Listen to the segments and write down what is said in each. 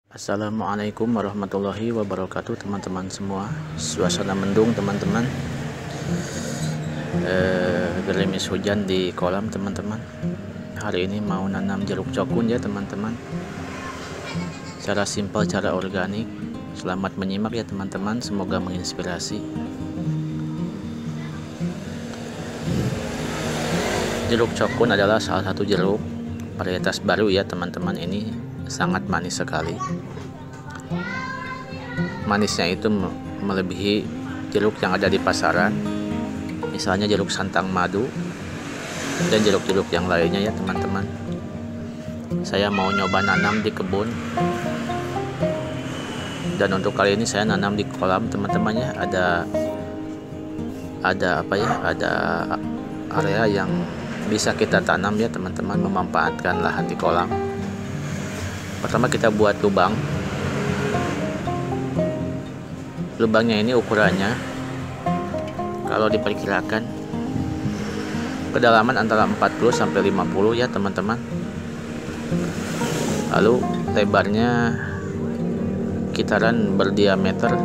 Assalamualaikum warahmatullahi wabarakatuh teman-teman semua. Suasana mendung teman-teman, gerimis hujan di kolam teman-teman. Hari ini mau nanam jeruk cokun ya teman-teman. Cara simpel, cara organik. Selamat menyimak ya teman-teman, semoga menginspirasi. Jeruk cokun adalah salah satu jeruk varietas baru ya teman-teman. Ini sangat manis sekali. Manisnya itu melebihi jeruk yang ada di pasaran, misalnya jeruk santang madu dan jeruk-jeruk yang lainnya ya teman-teman. Saya mau nyoba nanam di kebun, dan untuk kali ini saya nanam di kolam teman-teman ya. Ada area yang bisa kita tanam ya teman-teman, memanfaatkan lahan di kolam. Pertama kita buat lubang. Lubangnya ini ukurannya kalau diperkirakan kedalaman antara 40 sampai 50 ya teman-teman. Lalu lebarnya kitaran berdiameter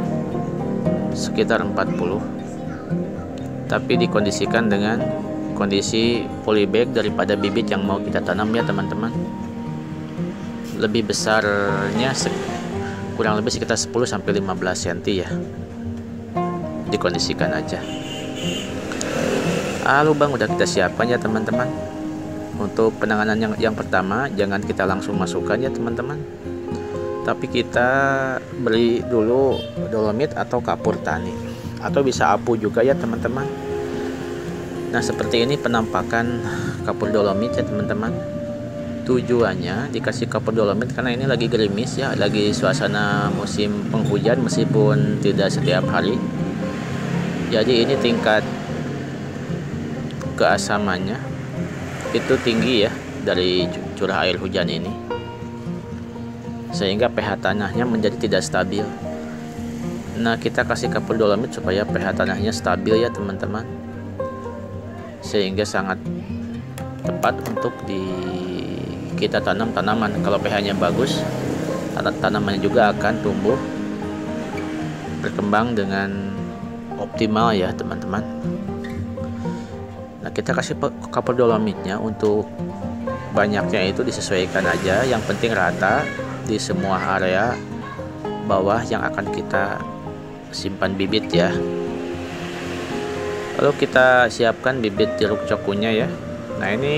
sekitar 40. Tapi dikondisikan dengan kondisi polybag daripada bibit yang mau kita tanam ya teman-teman. Lebih besarnya kurang lebih sekitar 10 sampai 15 cm ya. Dikondisikan aja. Lubang udah kita siapkan ya teman-teman. Untuk penanganan yang pertama, jangan kita langsung masukkan ya teman-teman. Tapi kita beri dulu dolomit atau kapur tani, atau bisa apu juga ya teman-teman. Nah, seperti ini penampakan kapur dolomit ya teman-teman. Tujuannya dikasih kapur dolomit karena ini lagi gerimis ya, lagi suasana musim penghujan meskipun tidak setiap hari. Jadi ini tingkat keasamannya itu tinggi ya dari curah air hujan ini, sehingga pH tanahnya menjadi tidak stabil. Nah, kita kasih kapur dolomit supaya pH tanahnya stabil ya teman-teman, sehingga sangat tepat untuk kita tanam tanaman. Kalau pH-nya bagus, tanamannya juga akan tumbuh berkembang dengan optimal ya teman-teman. Nah, kita kasih kapur dolomitnya, untuk banyaknya itu disesuaikan aja, yang penting rata di semua area bawah yang akan kita simpan bibit ya. Lalu kita siapkan bibit jeruk cokunnya ya. Nah, ini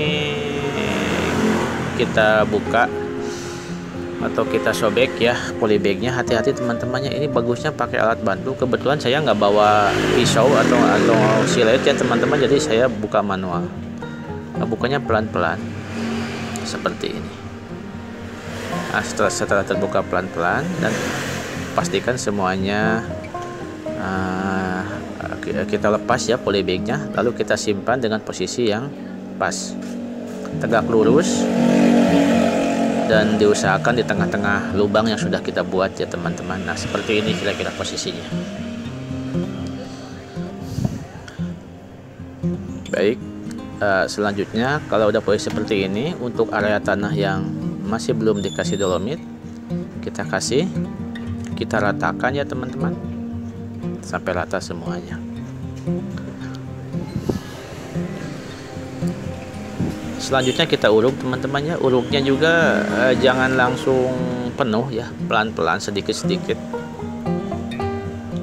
kita buka atau kita sobek ya polybagnya. Hati-hati teman-temannya, ini bagusnya pakai alat bantu. Kebetulan saya nggak bawa pisau atau silet ya teman-teman, jadi saya buka manual. Nah, bukanya pelan-pelan seperti ini. Nah, setelah terbuka pelan-pelan, dan pastikan semuanya kita lepas ya polybagnya, lalu kita simpan dengan posisi yang pas, tegak lurus, dan diusahakan di tengah-tengah lubang yang sudah kita buat ya teman-teman. Nah, seperti ini kira-kira posisinya. Baik, selanjutnya kalau udah posisi seperti ini, untuk area tanah yang masih belum dikasih dolomit, kita ratakan ya teman-teman sampai rata semuanya. Selanjutnya kita uruk teman-temannya. Uruknya juga jangan langsung penuh ya, pelan-pelan, sedikit-sedikit.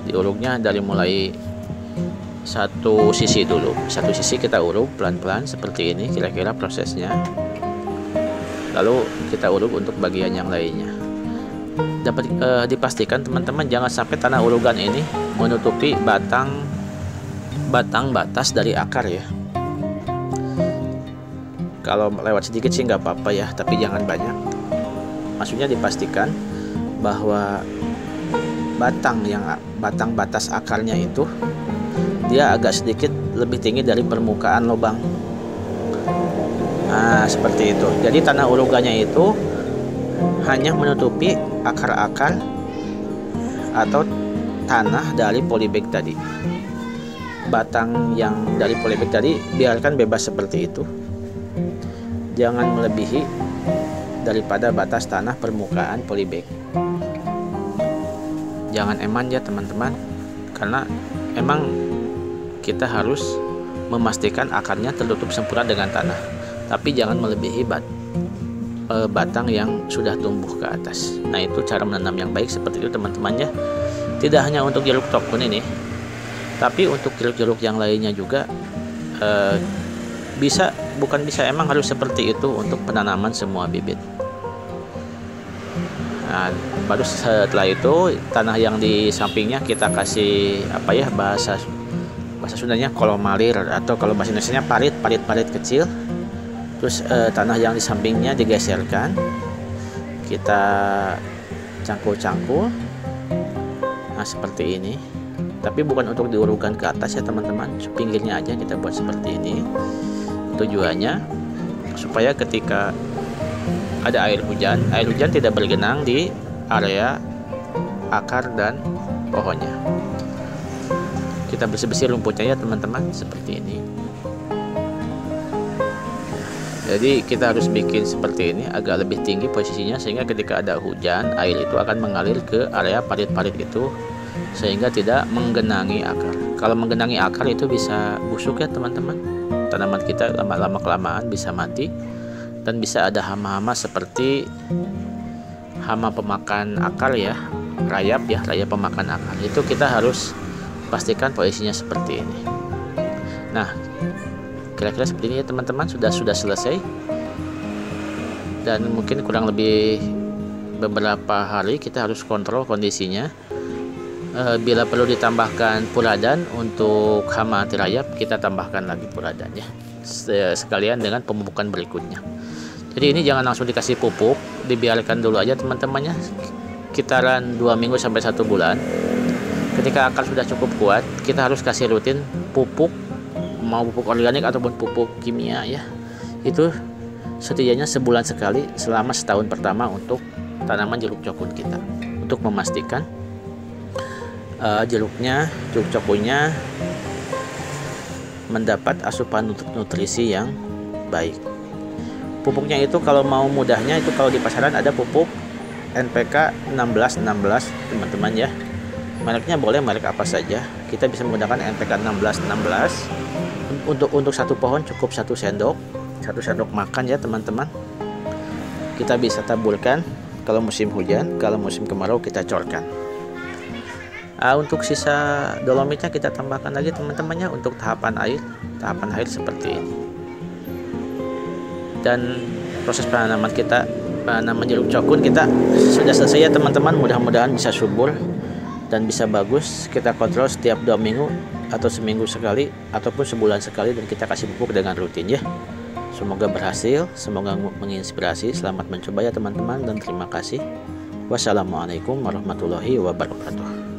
Diuruknya dari mulai satu sisi dulu. Satu sisi kita uruk pelan-pelan seperti ini kira-kira prosesnya. Lalu kita uruk untuk bagian yang lainnya. Dapat dipastikan teman-teman, jangan sampai tanah urugan ini menutupi batang batas dari akar ya. Kalau lewat sedikit sih nggak apa-apa ya, tapi jangan banyak. Maksudnya dipastikan bahwa batang batas akarnya itu dia agak sedikit lebih tinggi dari permukaan lubang. Nah, seperti itu. Jadi tanah urugannya itu hanya menutupi akar-akar atau tanah dari polybag tadi. Batang yang dari polybag tadi biarkan bebas seperti itu. Jangan melebihi daripada batas tanah permukaan polybag. Jangan eman ya teman-teman, karena emang kita harus memastikan akarnya tertutup sempurna dengan tanah, tapi jangan melebihi batang yang sudah tumbuh ke atas. Nah, itu cara menanam yang baik seperti itu teman-teman ya. Tidak hanya untuk jeruk tokun ini, tapi untuk jeruk-jeruk yang lainnya juga emang harus seperti itu untuk penanaman semua bibit. Nah, baru setelah itu tanah yang di sampingnya kita kasih bahasa Sundanya kolomalir, atau kalau bahasa Indonesianya parit kecil. Terus tanah yang di sampingnya digeserkan, kita cangkul. Nah, seperti ini. Tapi bukan untuk diurungkan ke atas ya teman-teman, pinggirnya aja kita buat seperti ini. Tujuannya supaya ketika ada air hujan tidak bergenang di area akar dan pohonnya. Kita bersih-bersih rumputnya ya teman-teman, seperti ini. Jadi kita harus bikin seperti ini, agak lebih tinggi posisinya, sehingga ketika ada hujan, air itu akan mengalir ke area parit-parit itu, sehingga tidak menggenangi akar. Kalau menggenangi akar itu bisa busuk ya teman-teman. Tanaman kita lama-lama kelamaan bisa mati, dan bisa ada hama-hama seperti hama pemakan akar ya, rayap pemakan akar. Itu kita harus pastikan posisinya seperti ini. Nah, kira-kira seperti ini ya teman-teman, sudah selesai. Dan mungkin kurang lebih beberapa hari kita harus kontrol kondisinya. Bila perlu ditambahkan puradan untuk hama anti rayap, kita tambahkan lagi puradan ya, sekalian dengan pemupukan berikutnya. Jadi ini jangan langsung dikasih pupuk, dibiarkan dulu aja teman-temannya, sekitaran 2 minggu sampai 1 bulan. Ketika akar sudah cukup kuat, kita harus kasih rutin pupuk, mau pupuk organik ataupun pupuk kimia ya. Itu setidaknya sebulan sekali selama setahun pertama untuk tanaman jeruk cokun kita, untuk memastikan jeruk cokunnya mendapat asupan nutrisi yang baik. Pupuknya itu kalau mau mudahnya itu kalau di pasaran ada pupuk NPK 1616 teman-teman ya. Mereknya boleh merek apa saja. Kita bisa menggunakan NPK 1616. Untuk satu pohon cukup 1 sendok makan ya teman-teman. Kita bisa taburkan kalau musim hujan, kalau musim kemarau kita corkan. Untuk sisa dolomitnya kita tambahkan lagi teman-temannya untuk tahapan air seperti ini. Dan proses penanaman jeruk cokun kita sudah selesai ya teman-teman. Mudah-mudahan bisa subur dan bisa bagus. Kita kontrol setiap 2 minggu atau seminggu sekali ataupun sebulan sekali, dan kita kasih pupuk dengan rutin ya. Semoga berhasil, semoga menginspirasi. Selamat mencoba ya teman-teman, dan terima kasih. Wassalamualaikum warahmatullahi wabarakatuh.